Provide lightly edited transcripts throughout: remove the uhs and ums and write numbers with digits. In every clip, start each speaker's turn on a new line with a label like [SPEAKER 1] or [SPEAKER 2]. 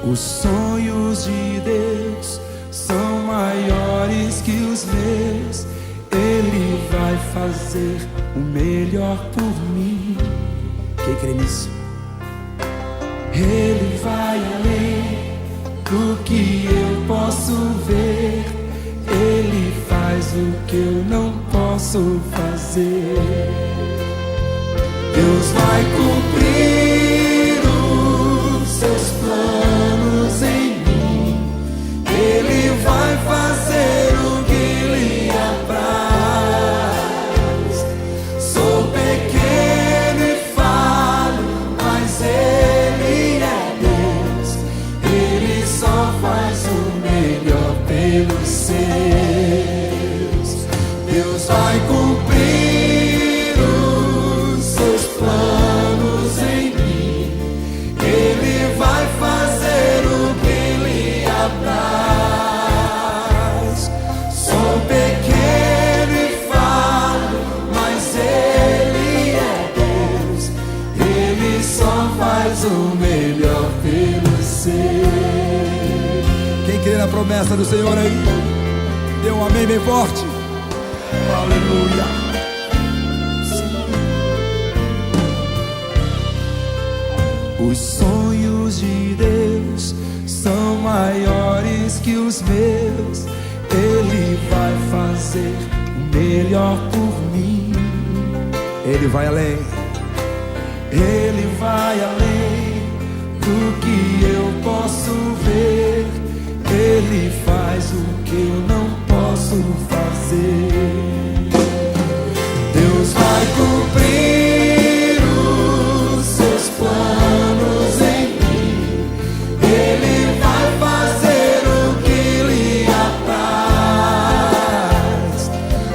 [SPEAKER 1] Os sonhos de Deus são maiores que os meus. Ele vai fazer o melhor por mim. Quem crê nisso? Ele vai além do que eu posso ver. Ele faz o que eu não posso fazer. Deus vai cumprir os seus planos em mim. Ele vai fazer o que lhe apraz. Sou pequeno e falho, mas Ele é Deus. Ele só faz o melhor pelos seus. Deus vai cumprir os seus planos em mim. Ele vai fazer o que lhe apraz. Sou pequeno e falho, mas Ele é Deus. Ele só faz o melhor pelos seus. Quem crê na promessa do Senhor aí? Dê um amém bem forte. Aleluia. Os sonhos de Deus são maiores que os meus. Ele vai fazer o melhor por mim. Ele vai além. Ele vai além do que eu posso ver. Ele faz o que eu não posso fazer. Deus vai cumprir os seus planos em mim. Ele vai fazer o que lhe apraz.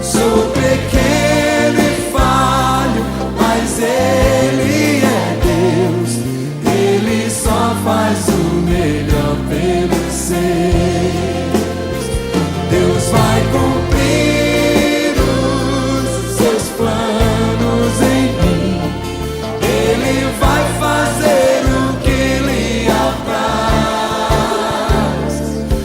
[SPEAKER 1] Sou pequeno e falho, mas Ele é Deus. Ele só faz o melhor pelos seus. Deus vai cumprir os seus planos em mim. Ele vai fazer o que lhe apraz.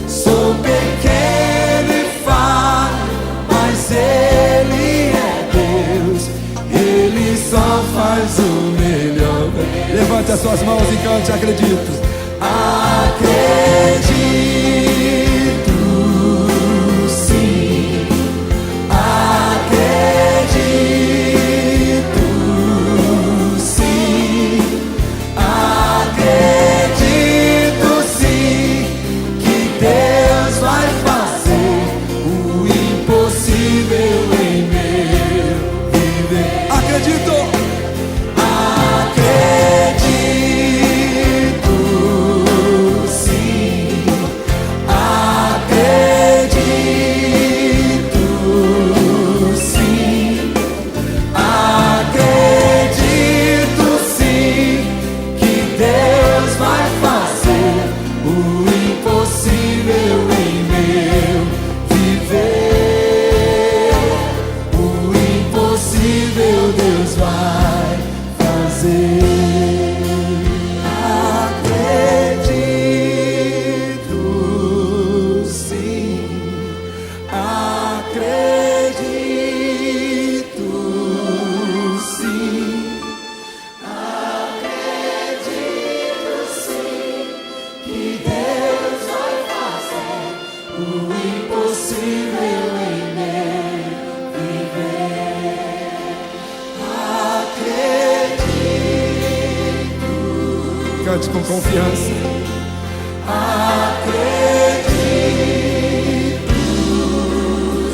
[SPEAKER 1] Sou pequeno e falho, mas Ele é Deus. Ele só faz o melhor. Levante as suas mãos e cante, acredito. Acredito, sim. Acredito, sim. Acredito, sim, que Deus vai fazer o impossível em meu viver. Acredito. Cante com confiança. Acredito,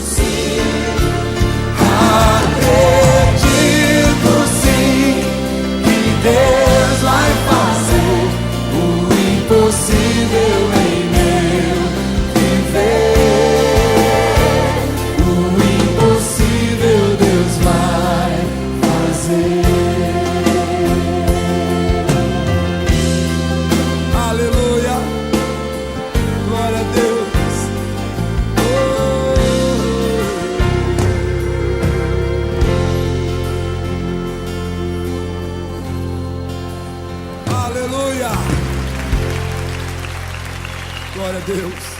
[SPEAKER 1] sim. Acredito, sim, que Deus vai fazer o impossível em meu viver. O impossível Deus vai fazer. Glória a Deus.